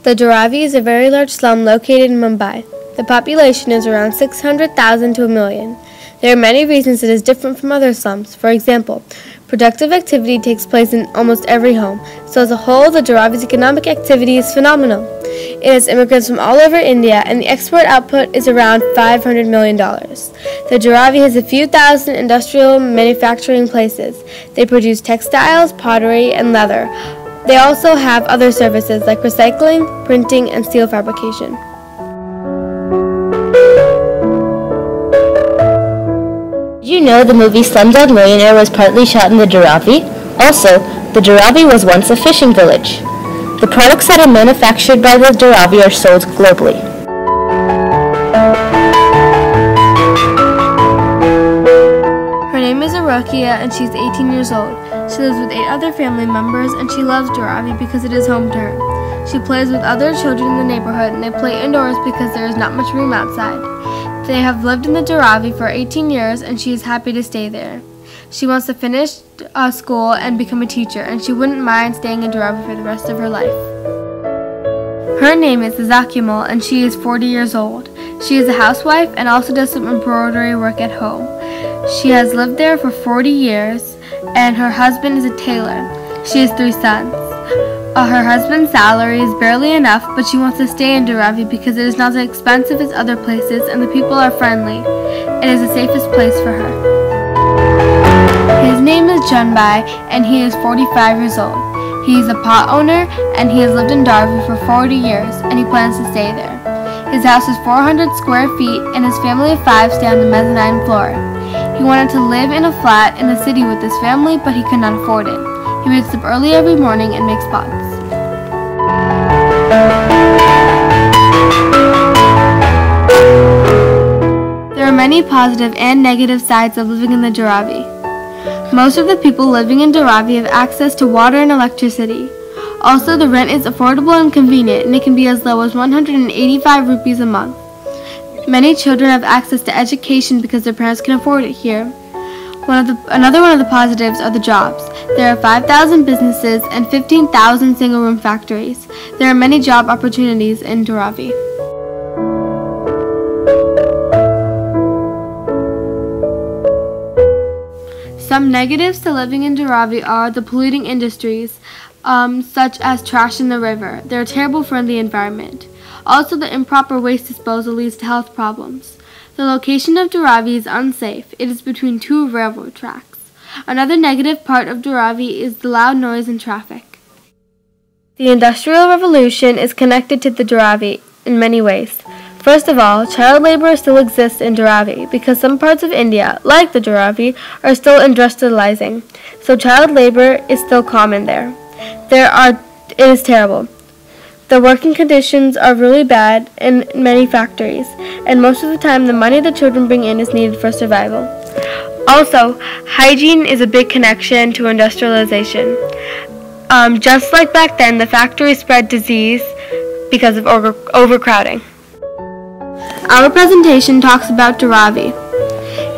The Dharavi is a very large slum located in Mumbai. The population is around 600,000 to a million. There are many reasons it is different from other slums. For example, productive activity takes place in almost every home, so as a whole, the Dharavi's economic activity is phenomenal. It has immigrants from all over India, and the export output is around $500 million. The Dharavi has a few thousand industrial manufacturing places. They produce textiles, pottery, and leather. They also have other services like recycling, printing, and steel fabrication. Did you know the movie Slumdog Millionaire was partly shot in the Dharavi? Also, the Dharavi was once a fishing village. The products that are manufactured by the Dharavi are sold globally. Her name is Arokia and she's 18 years old. She lives with 8 other family members and she loves Dharavi because it is home to her. She plays with other children in the neighborhood and they play indoors because there is not much room outside. They have lived in the Dharavi for 18 years and she is happy to stay there. She wants to finish school and become a teacher, and she wouldn't mind staying in Dharavi for the rest of her life. Her name is Zakimal and she is 40 years old. She is a housewife and also does some embroidery work at home. She has lived there for 40 years and her husband is a tailor. She has 3 sons. Her husband's salary is barely enough, but she wants to stay in Dharavi because it is not as expensive as other places and the people are friendly. It is the safest place for her. His name is Junbai and he is 45 years old. He is a pot owner and he has lived in Dharavi for 40 years and he plans to stay there. His house is 400 square feet and his family of 5 stay on the mezzanine floor. He wanted to live in a flat in the city with his family, but he could not afford it. He wakes up early every morning and makes pots. There are many positive and negative sides of living in the Dharavi. Most of the people living in Dharavi have access to water and electricity. Also, the rent is affordable and convenient, and it can be as low as 185 rupees a month. Many children have access to education because their parents can afford it here. Another one of the positives are the jobs. There are 5,000 businesses and 15,000 single-room factories. There are many job opportunities in Dharavi. Some negatives to living in Dharavi are the polluting industries, such as trash in the river. They are terrible for the environment. Also, the improper waste disposal leads to health problems. The location of Dharavi is unsafe. It is between 2 railroad tracks. Another negative part of Dharavi is the loud noise and traffic. The Industrial Revolution is connected to the Dharavi in many ways. First of all, child labor still exists in Dharavi because some parts of India, like the Dharavi, are still industrializing. So child labor is still common there. It is terrible. The working conditions are really bad in many factories, and most of the time the money the children bring in is needed for survival. Also, hygiene is a big connection to industrialization. Just like back then, the factories spread disease because of overcrowding. Our presentation talks about Dharavi.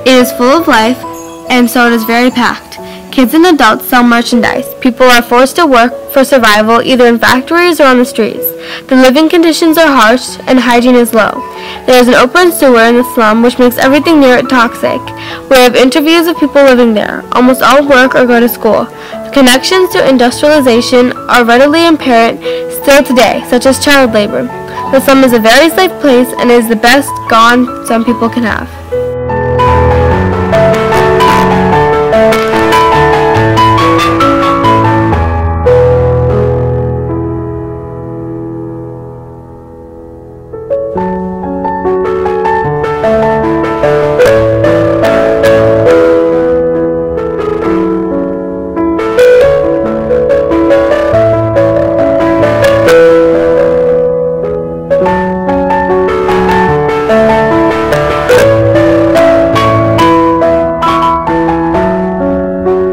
It is full of life, and so it is very packed. Kids and adults sell merchandise. People are forced to work for survival either in factories or on the streets. The living conditions are harsh and hygiene is low. There is an open sewer in the slum which makes everything near it toxic. We have interviews of people living there. Almost all work or go to school. The connections to industrialization are readily apparent still today, such as child labor. The slum is a very safe place and is the best gone some people can have.